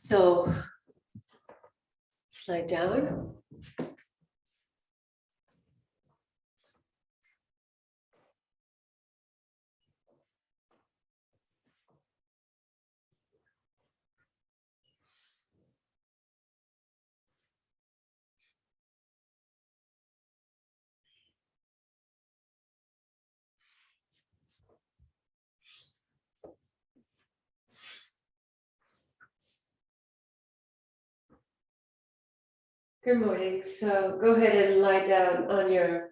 So slide down. Good morning. So go ahead and lie down on your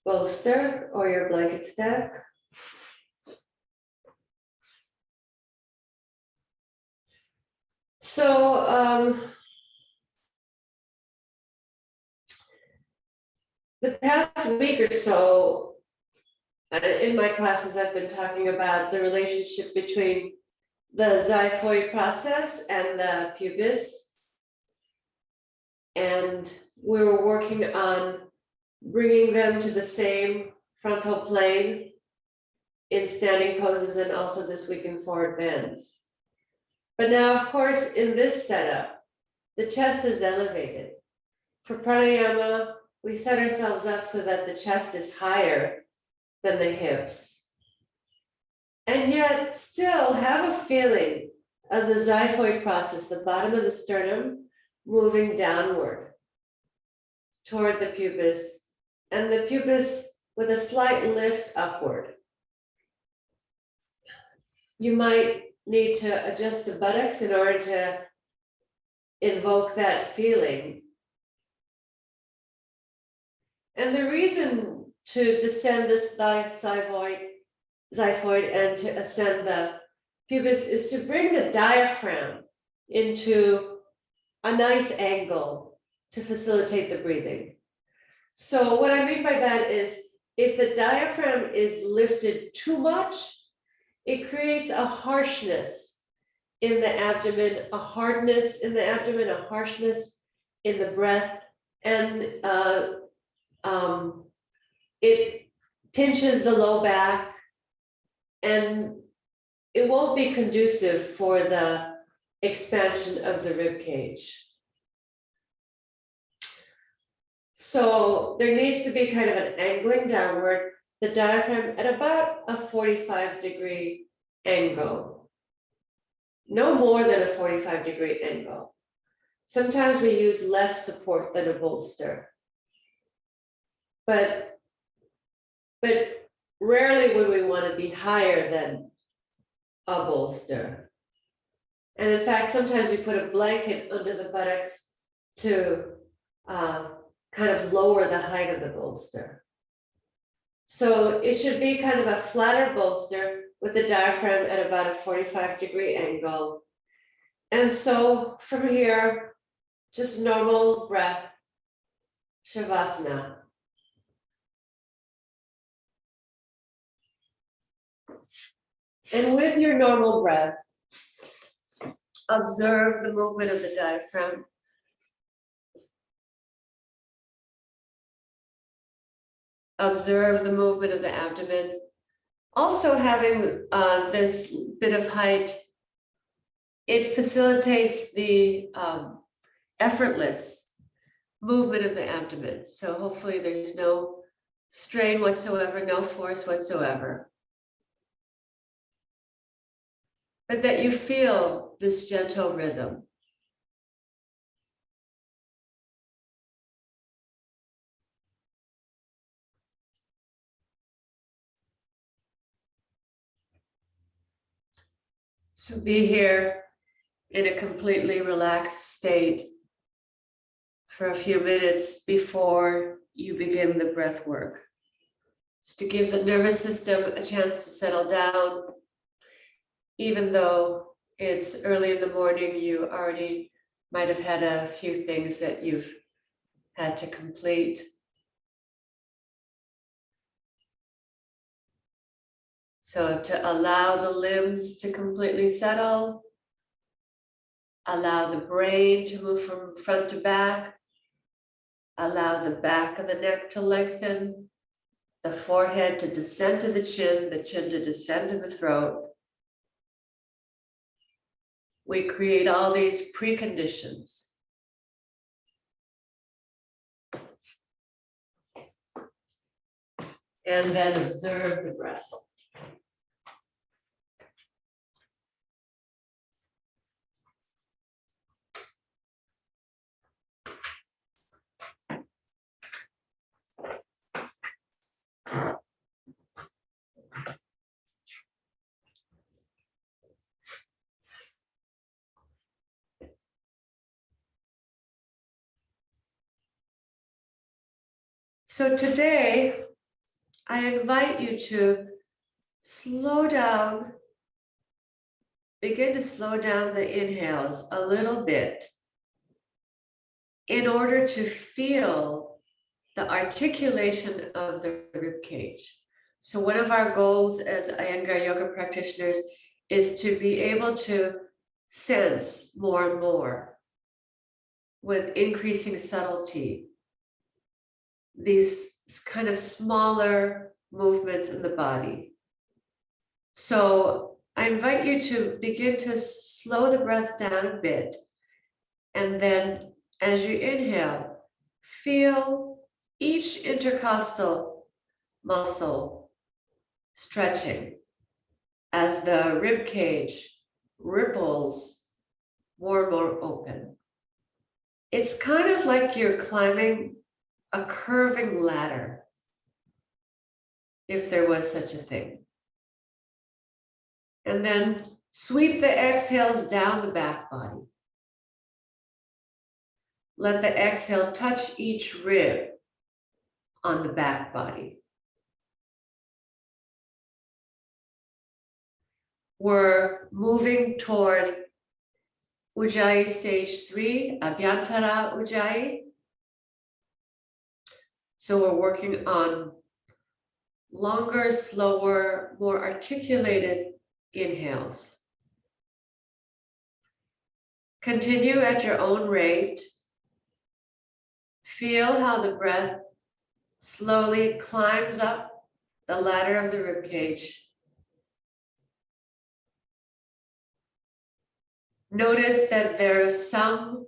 bolster or your blanket stack. So the past week or so, in my classes, I've been talking about the relationship between the xiphoid process and the pubis. And we were working on bringing them to the same frontal plane in standing poses and also this week in forward bends. But now, of course, in this setup, the chest is elevated. For pranayama, we set ourselves up so that the chest is higher than the hips. And yet still have a feeling of the xiphoid process, the bottom of the sternum, moving downward toward the pubis, and the pubis with a slight lift upward. You might need to adjust the buttocks in order to invoke that feeling. And the reason to descend this xiphoid and to ascend the pubis is to bring the diaphragm into a nice angle to facilitate the breathing. So what I mean by that is if the diaphragm is lifted too much, it creates a harshness in the abdomen, a hardness in the abdomen, a harshness in the breath, and it pinches the low back, and it won't be conducive for the expansion of the rib cage. So there needs to be kind of an angling downward, the diaphragm at about a 45-degree angle. No more than a 45-degree angle. Sometimes we use less support than a bolster. But rarely would we want to be higher than a bolster. And in fact, sometimes we put a blanket under the buttocks to kind of lower the height of the bolster. So it should be kind of a flatter bolster with the diaphragm at about a 45-degree angle. And so from here, just normal breath, Shavasana. And with your normal breath, observe the movement of the diaphragm. Observe the movement of the abdomen. Also having this bit of height, it facilitates the effortless movement of the abdomen. So hopefully there's no strain whatsoever, no force whatsoever. But that you feel this gentle rhythm. So be here in a completely relaxed state for a few minutes before you begin the breath work. Just to give the nervous system a chance to settle down. Even though it's early in the morning, you already might have had a few things that you've had to complete. So to allow the limbs to completely settle, allow the brain to move from front to back, allow the back of the neck to lengthen, the forehead to descend to the chin to descend to the throat. we create all these preconditions. And then observe the breath. So today, I invite you to slow down, begin to slow down the inhales a little bit in order to feel the articulation of the rib cage. So one of our goals as Iyengar yoga practitioners is to be able to sense more and more with increasing subtlety these kind of smaller movements in the body. So I invite you to begin to slow the breath down a bit. And then as you inhale, feel each intercostal muscle stretching as the rib cage ripples more and more open. It's kind of like you're climbing a curving ladder, if there was such a thing. And then sweep the exhales down the back body. Let the exhale touch each rib on the back body. We're moving toward Ujjayi stage 3, Abhyantara Ujjayi. So we're working on longer, slower, more articulated inhales. Continue at your own rate. Feel how the breath slowly climbs up the ladder of the rib cage. Notice that there's some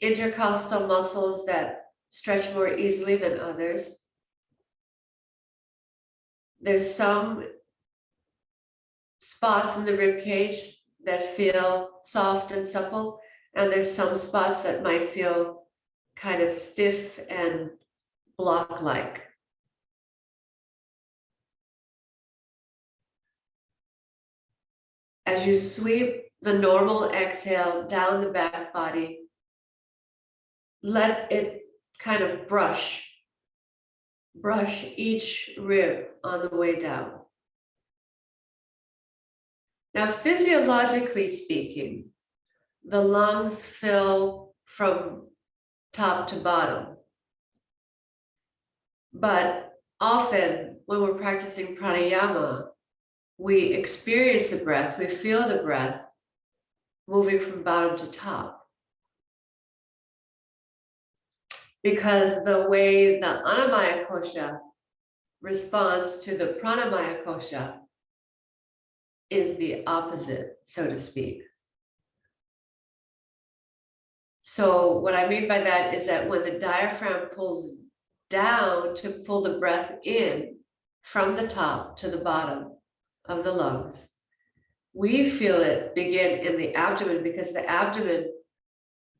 intercostal muscles that stretch more easily than others. There's some spots in the rib cage that feel soft and supple, and there's some spots that might feel kind of stiff and block-like. As you sweep the normal exhale down the back body, let it kind of brush each rib on the way down. Now, physiologically speaking, the lungs fill from top to bottom. But often when we're practicing pranayama, we experience the breath, we feel the breath moving from bottom to top. Because the way the Annamaya kosha responds to the Pranamaya kosha is the opposite, so to speak. So what I mean by that is that when the diaphragm pulls down to pull the breath in from the top to the bottom of the lungs, we feel it begin in the abdomen because the abdomen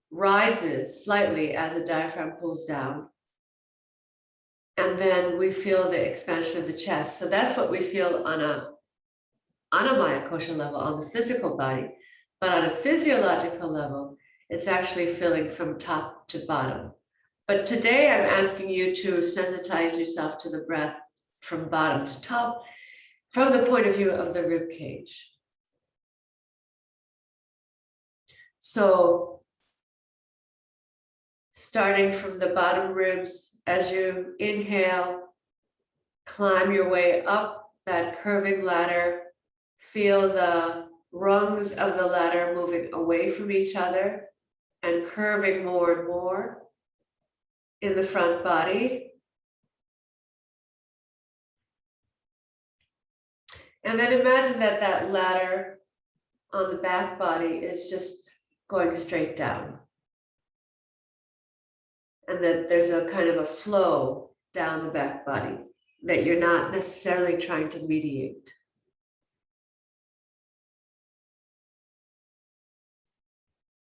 rises slightly as the diaphragm pulls down. And then we feel the expansion of the chest. So that's what we feel on a Annamaya kosha level, on the physical body. But on a physiological level, it's actually feeling from top to bottom. But today I'm asking you to sensitize yourself to the breath from bottom to top from the point of view of the rib cage. So starting from the bottom ribs, as you inhale, climb your way up that curving ladder. Feel the rungs of the ladder moving away from each other and curving more and more in the front body. And then imagine that that ladder on the back body is just going straight down. And that there's a kind of a flow down the back body that you're not necessarily trying to mediate.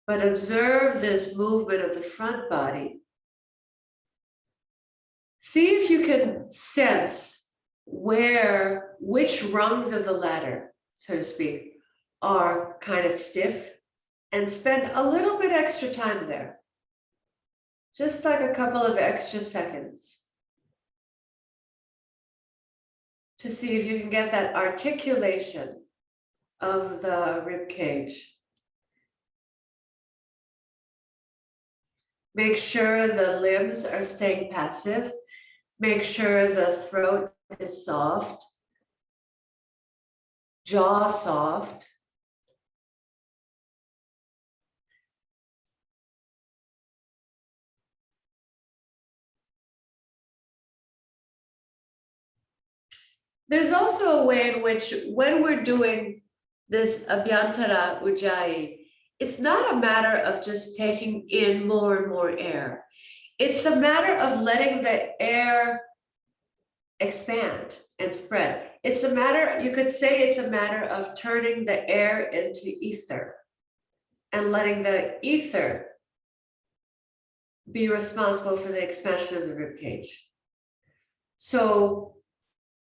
But observe this movement of the front body. See if you can sense which rungs of the ladder, so to speak, are kind of stiff, and spend a little bit extra time there. Just like a couple of extra seconds. To see if you can get that articulation of the rib cage. Make sure the limbs are staying passive. Make sure the throat is soft, jaw soft. There's also a way in which, when we're doing this Abhyantara Ujjayi, it's not a matter of just taking in more and more air. It's a matter of letting the air expand and spread. It's a matter, you could say it's a matter of turning the air into ether and letting the ether be responsible for the expansion of the rib cage. So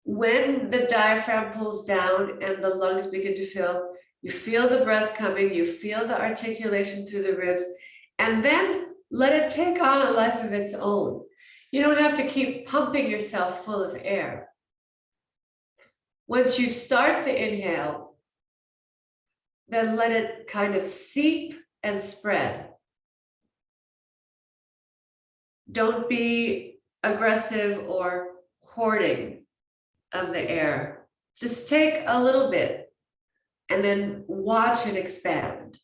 when the diaphragm pulls down and the lungs begin to fill, you feel the breath coming, you feel the articulation through the ribs, and then let it take on a life of its own. You don't have to keep pumping yourself full of air. Once you start the inhale, then let it kind of seep and spread. Don't be aggressive or hoarding of the air. Just take a little bit and then watch it expand.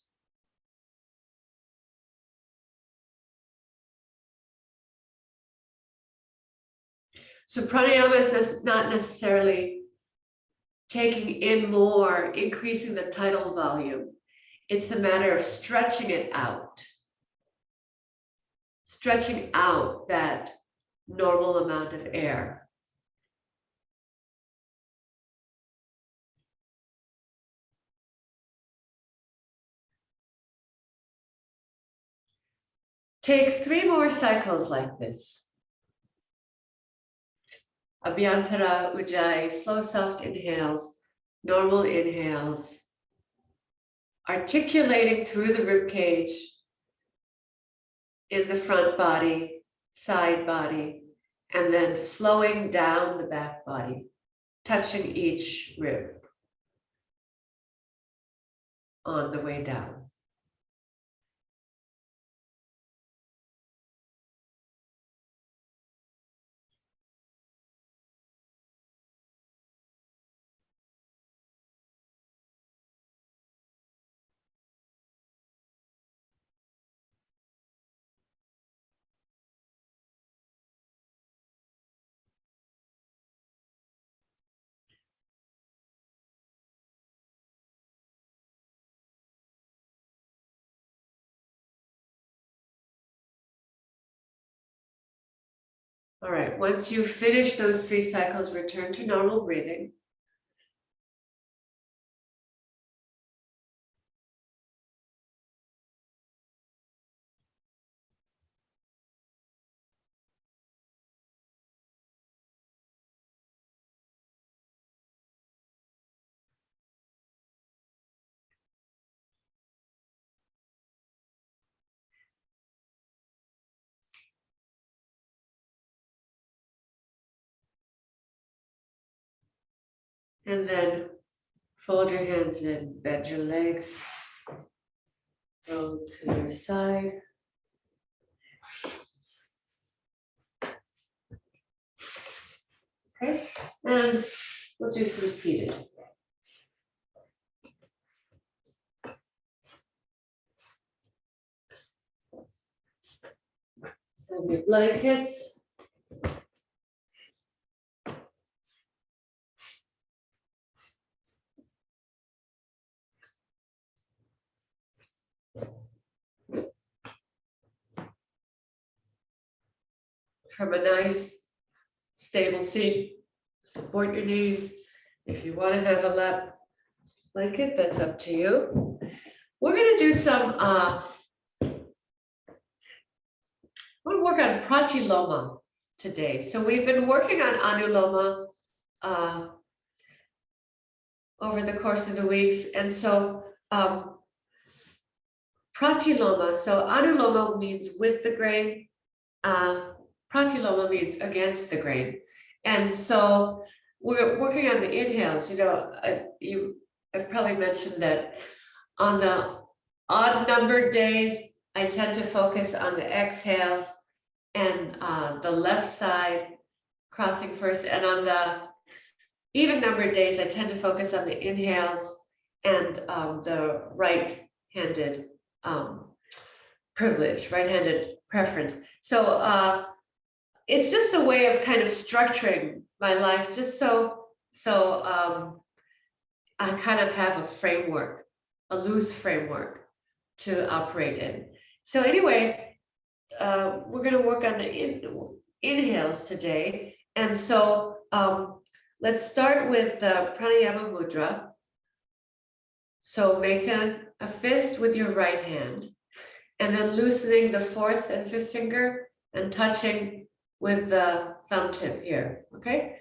So pranayama is not necessarily taking in more, increasing the tidal volume. It's a matter of stretching it out. Stretching out that normal amount of air. Take 3 more cycles like this. Abhyantara Ujjayi, slow, soft inhales, normal inhales, articulating through the rib cage, in the front body, side body, and then flowing down the back body, touching each rib on the way down. All right, once you finish those 3 cycles, return to normal breathing. And then fold your hands in, bend your legs, roll to your side. Okay, and we'll do some seated. Have your blankets. from a nice stable seat. Support your knees. If you want to have a lap blanket, that's up to you. We're going to do some, we're going to work on Pratiloma today. So we've been working on Anuloma over the course of the weeks. And so Pratiloma, so Anuloma means with the grain, Pratiloma means against the grain. And so we're working on the inhales. You know, I've probably mentioned that on the odd numbered days, I tend to focus on the exhales and the left side crossing first. And on the even numbered days, I tend to focus on the inhales and the right-handed privilege, right-handed preference. So it's just a way of kind of structuring my life, just so I kind of have a framework, a loose framework to operate in. So anyway, we're going to work on the inhales today. And so let's start with the pranayama mudra. So make a fist with your right hand, and then loosening the fourth and fifth finger and touching with the thumb tip here, okay?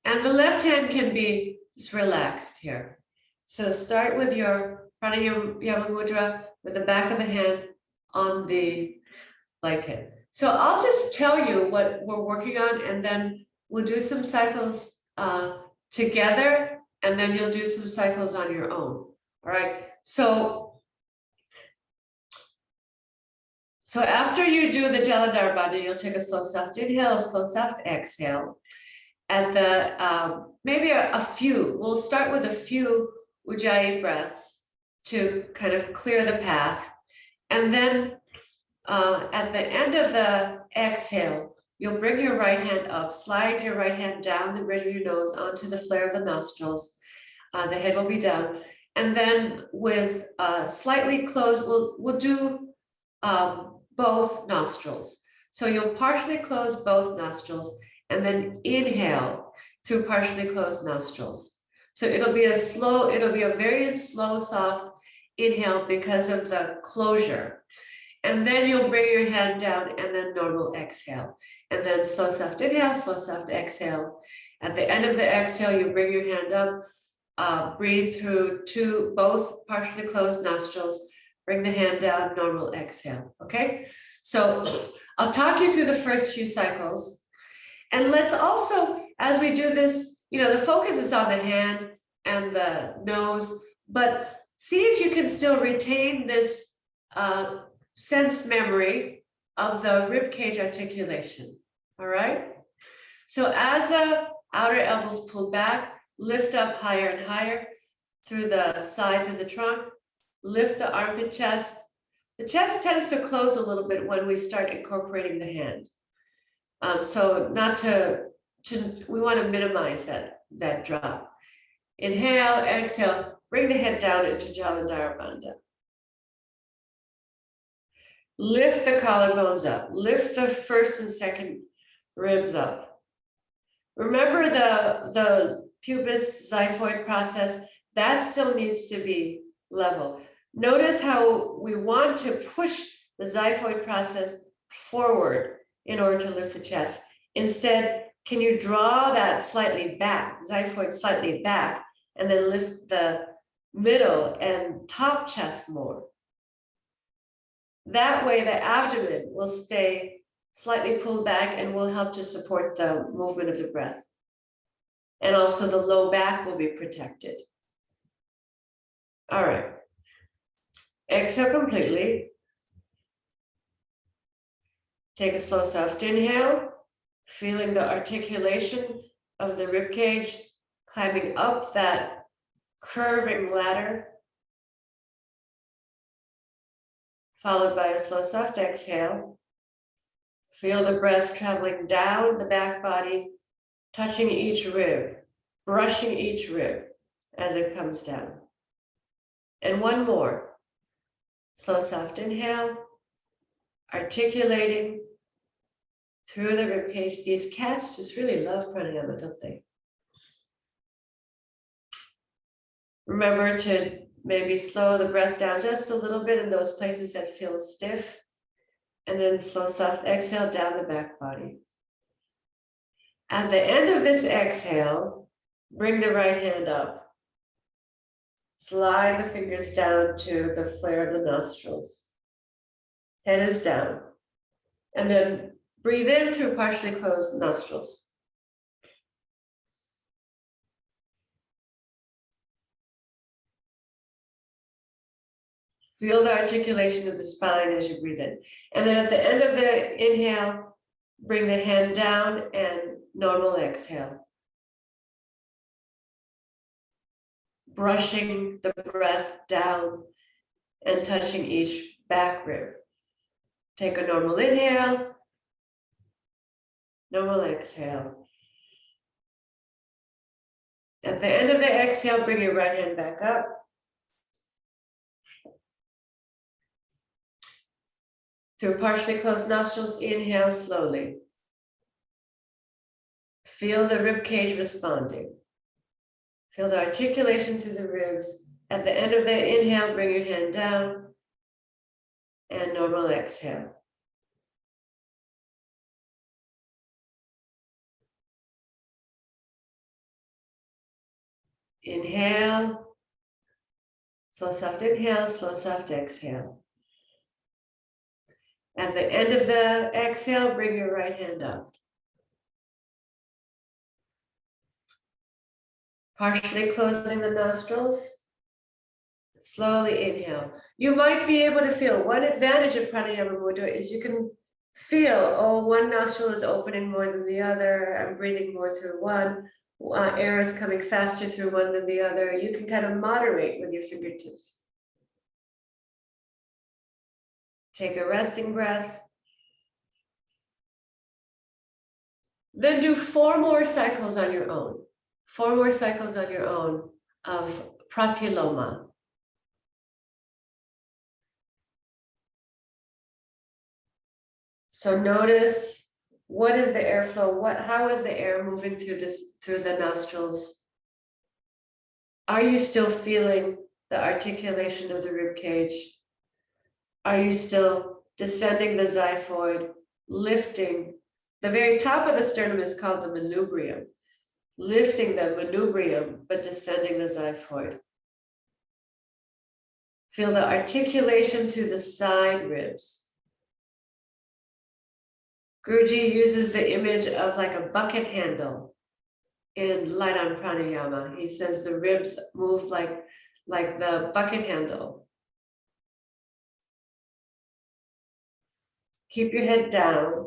And the left hand can be just relaxed here. So start with your pranayama mudra with the back of the hand on the blanket. So I'll just tell you what we're working on, and then we'll do some cycles together, and then you'll do some cycles on your own. All right. So after you do the Jalandhara Bandha, you'll take a slow soft inhale, a slow soft exhale. At the maybe a few. We'll start with a few Ujjayi breaths to kind of clear the path, and then at the end of the exhale, you'll bring your right hand up, slide your right hand down the bridge of your nose onto the flare of the nostrils. The head will be down. And then with slightly closed, we'll do both nostrils. So you'll partially close both nostrils and then inhale through partially closed nostrils. So it'll be a very slow, soft inhale because of the closure. And then you'll bring your hand down and then normal exhale. And then slow, soft inhale, slow, soft exhale. At the end of the exhale, you bring your hand up, breathe through both partially closed nostrils, bring the hand down, normal exhale, okay? So I'll talk you through the first few cycles. And let's also, as we do this, you know, the focus is on the hand and the nose, but see if you can still retain this sense memory of the rib cage articulation, all right? So as the outer elbows pull back, lift up higher and higher through the sides of the trunk, lift the armpit chest. The chest tends to close a little bit when we start incorporating the hand. So we want to minimize that drop. Inhale, exhale, bring the head down into Jalandhara Bandha. Lift the collarbones up, lift the first and second ribs up. Remember the pubis xiphoid process, that still needs to be level. Notice how we want to push the xiphoid process forward in order to lift the chest. Instead, can you draw that slightly back, xiphoid slightly back, and then lift the middle and top chest more? That way, the abdomen will stay slightly pulled back and will help to support the movement of the breath. And also the low back will be protected. All right. Exhale completely. Take a slow, soft inhale, feeling the articulation of the rib cage, climbing up that curving ladder. Followed by a slow, soft exhale. Feel the breath traveling down the back body, touching each rib, brushing each rib as it comes down. And one more. Slow, soft inhale, articulating, through the rib cage. These cats just really love pranayama, don't they? Remember to maybe slow the breath down just a little bit in those places that feel stiff. And then slow, soft exhale down the back body. At the end of this exhale, bring the right hand up. Slide the fingers down to the flare of the nostrils. Head is down. And then breathe in through partially closed nostrils. Feel the articulation of the spine as you breathe in. And then at the end of the inhale, bring the hand down and normal exhale. Brushing the breath down and touching each back rib. Take a normal inhale, normal exhale. At the end of the exhale, bring your right hand back up. Through partially closed nostrils, inhale slowly. Feel the rib cage responding. Feel the articulation through the ribs. At the end of the inhale, bring your hand down and normal exhale. Inhale, slow soft inhale, slow soft exhale. At the end of the exhale, bring your right hand up. Partially closing the nostrils. Slowly inhale. You might be able to feel, one advantage of pranayama mudra is you can feel, oh, one nostril is opening more than the other. I'm breathing more through one. Air is coming faster through one than the other. You can kind of moderate with your fingertips. Take a resting breath. Then do 4 more cycles on your own. 4 more cycles on your own of pratiloma. So notice, what is the airflow? How is the air moving through the nostrils? Are you still feeling the articulation of the rib cage? Are you still descending the xiphoid, lifting? The very top of the sternum is called the manubrium. Lifting the manubrium, but descending the xiphoid. Feel the articulation through the side ribs. Guruji uses the image of like a bucket handle in Light on Pranayama. He says the ribs move like the bucket handle. Keep your head down.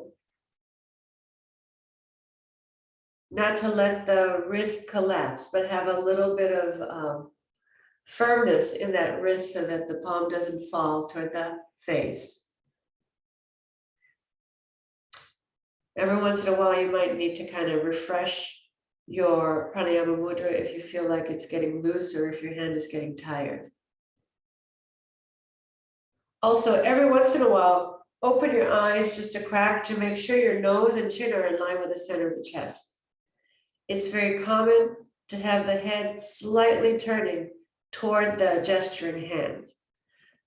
Not to let the wrist collapse, but have a little bit of firmness in that wrist so that the palm doesn't fall toward the face. Every once in a while, you might need to kind of refresh your pranayama mudra if you feel like it's getting loose or if your hand is getting tired. Also, every once in a while, open your eyes just a crack to make sure your nose and chin are in line with the center of the chest. It's very common to have the head slightly turning toward the gesturing hand.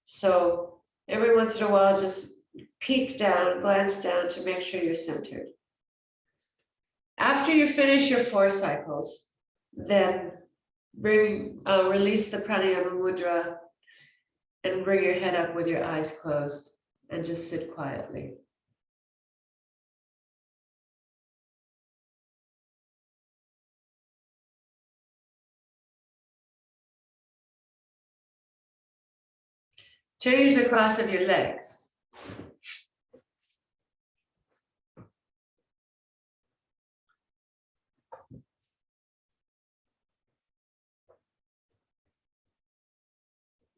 So every once in a while, just peek down, glance down to make sure you're centered. After you finish your 4 cycles, then release the pranayama mudra and bring your head up with your eyes closed and just sit quietly. Change the cross of your legs.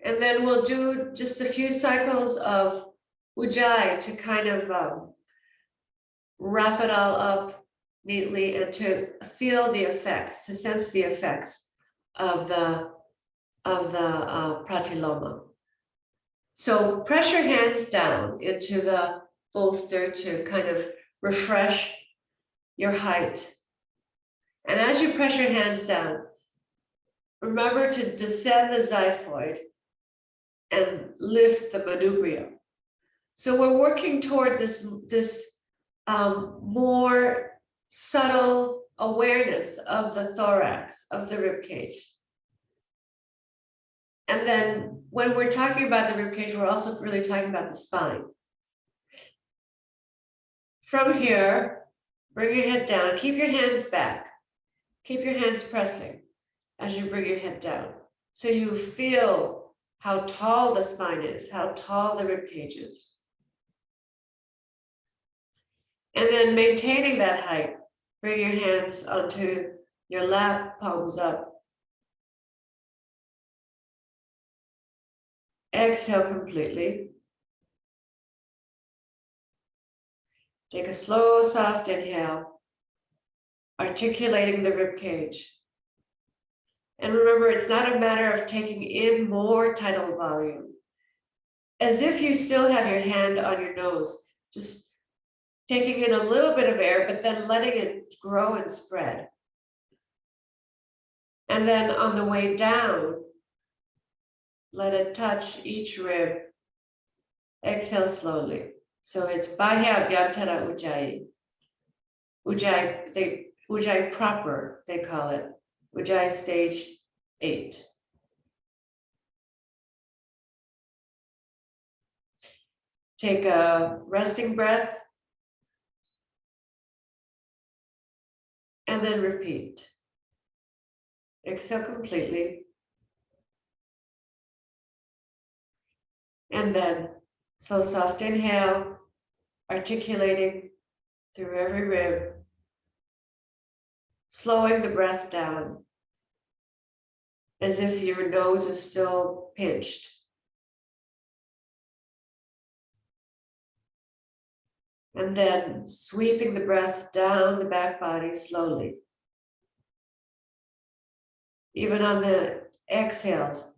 And then we'll do just a few cycles of ujjayi to kind of wrap it all up neatly and to feel the effects, to sense the effects of the pratiloma. So press your hands down into the bolster to kind of refresh your height. And as you press your hands down, remember to descend the xiphoid and lift the manubrium. So we're working toward this more subtle awareness of the thorax, of the rib cage. And then when we're talking about the rib cage, we're also really talking about the spine. From here, bring your head down, keep your hands back, keep your hands pressing as you bring your head down. So you feel how tall the spine is, how tall the rib cage is. And then maintaining that height, bring your hands onto your lap, palms up. Exhale completely. Take a slow, soft inhale, articulating the rib cage. And remember, it's not a matter of taking in more tidal volume. As if you still have your hand on your nose, just taking in a little bit of air, but then letting it grow and spread. And then on the way down, let it touch each rib. Exhale slowly. So it's Bahya Abhyantara Ujjayi. Ujjayi proper, they call it. Ujjayi stage 8. Take a resting breath. And then repeat. Exhale completely. And then slow, soft inhale, articulating through every rib, slowing the breath down as if your nose is still pinched. And then sweeping the breath down the back body slowly. Even on the exhales,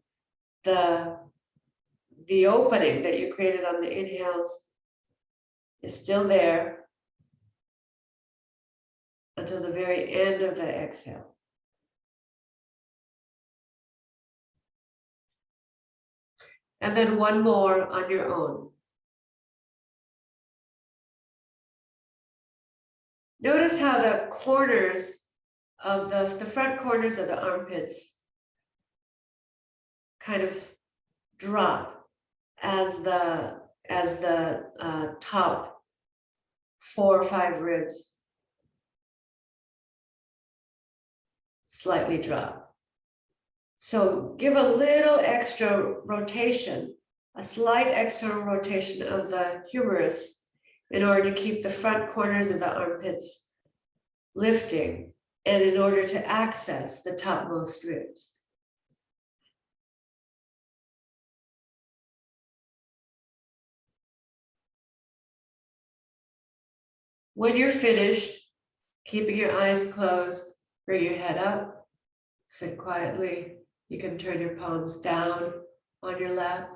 the opening that you created on the inhales is still there until the very end of the exhale. And then one more on your own. Notice how the corners of the front corners of the armpits kind of drop as the top 4 or 5 ribs slightly drop. So give a little extra rotation, a slight external rotation of the humerus in order to keep the front corners of the armpits lifting and in order to access the topmost ribs. When you're finished, keeping your eyes closed, bring your head up, sit quietly. You can turn your palms down on your lap.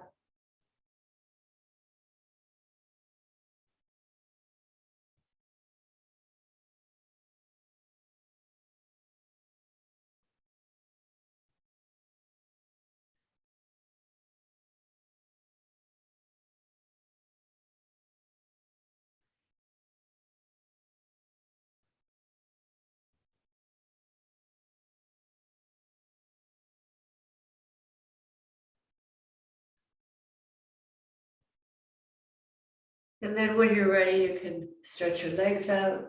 And then when you're ready, you can stretch your legs out.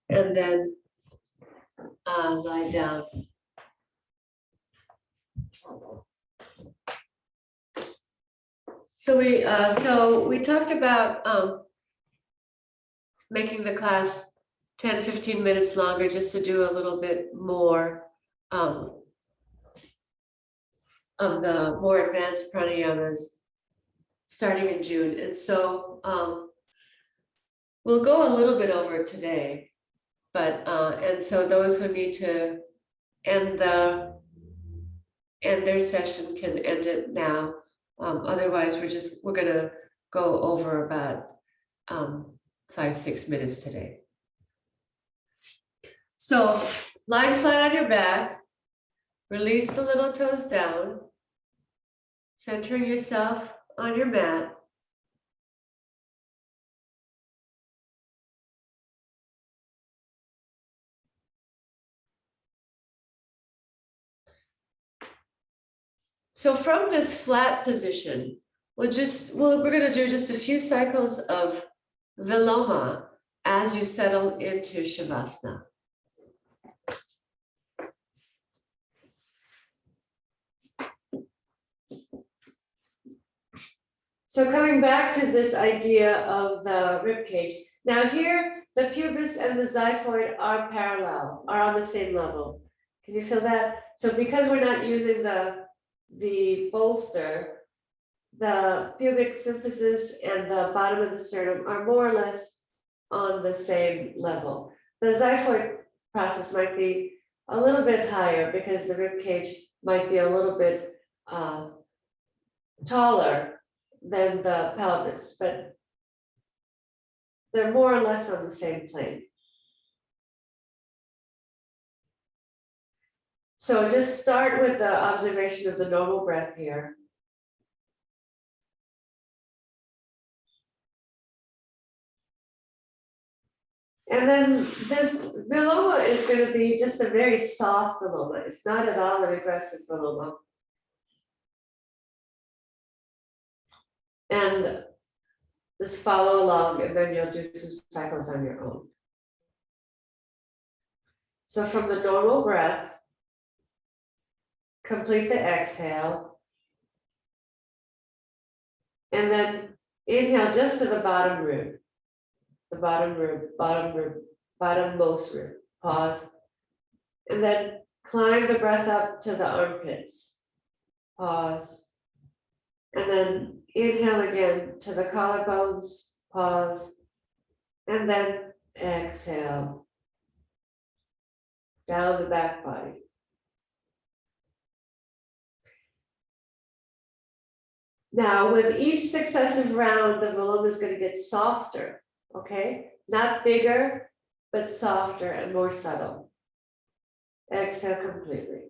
And then lie down. So we talked about making the class 10-15 minutes longer just to do a little bit more of the more advanced pranayamas starting in June. And so we'll go a little bit over today, but and so those who need to end the end their session can end it now. Otherwise, we're gonna go over about 5-6 minutes today. So lie flat on your back, release the little toes down, centering yourself on your mat. So from this flat position, we're gonna do just a few cycles of Viloma as you settle into Shavasana. So coming back to this idea of the rib cage. Now here, the pubis and the xiphoid are parallel, are on the same level. Can you feel that? So because we're not using the bolster, the pubic symphysis and the bottom of the sternum are more or less on the same level. The xiphoid process might be a little bit higher because the rib cage might be a little bit taller than the pelvis, but they're more or less on the same plane. So just start with the observation of the normal breath here. And then this Viloma is going to be just a very soft Viloma. It's not at all an aggressive Viloma. And just follow along, and then you'll do some cycles on your own. So from the normal breath, complete the exhale. And then inhale just to the bottom rib. The bottom rib, bottommost rib. Pause. And then climb the breath up to the armpits. Pause. And then inhale again to the collarbones. Pause. And then exhale. Down the back body. Now, with each successive round, the Viloma is going to get softer, okay? Not bigger, but softer and more subtle. Exhale completely.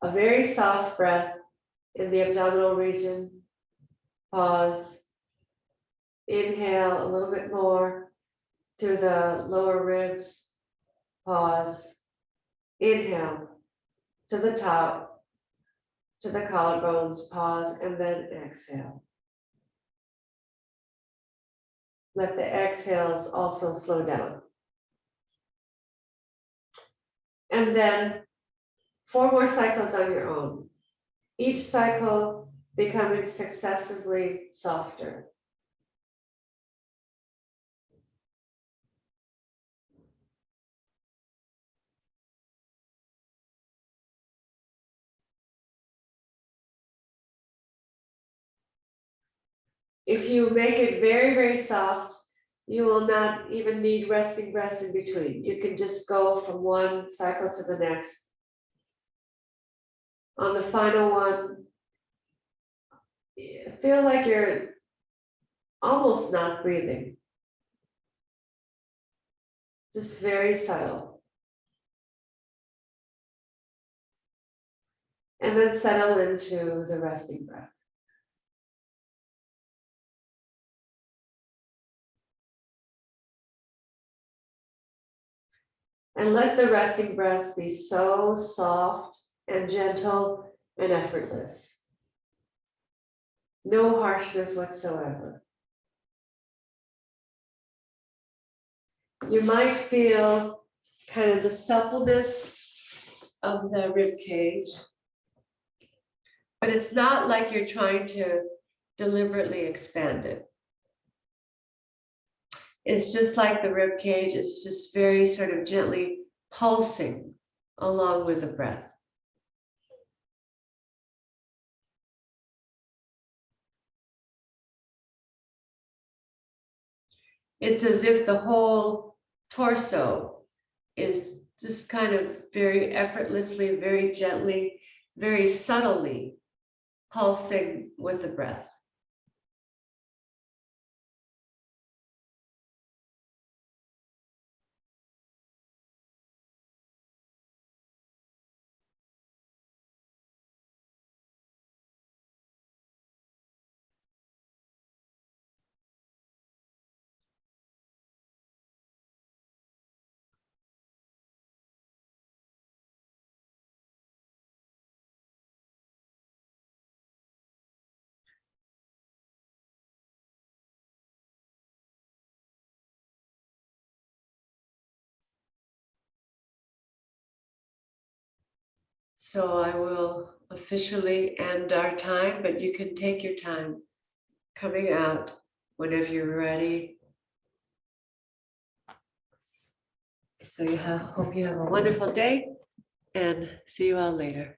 A very soft breath in the abdominal region. Pause. Inhale a little bit more through the lower ribs. Pause. Inhale to the top, to the collarbones. Pause, and then exhale. Let the exhales also slow down. And then 4 more cycles on your own. Each cycle becoming successively softer. If you make it very, very soft, you will not even need resting breaths in between. You can just go from one cycle to the next. On the final one, feel like you're almost not breathing. Just very subtle. And then settle into the resting breath. And let the resting breath be so soft and gentle and effortless. No harshness whatsoever. You might feel kind of the suppleness of the rib cage, but it's not like you're trying to deliberately expand it. It's just like the rib cage, it's just very sort of gently pulsing along with the breath. It's as if the whole torso is just kind of very effortlessly, very gently, very subtly pulsing with the breath. So I will officially end our time, but you can take your time coming out whenever you're ready. So hope you have a wonderful day and see you all later.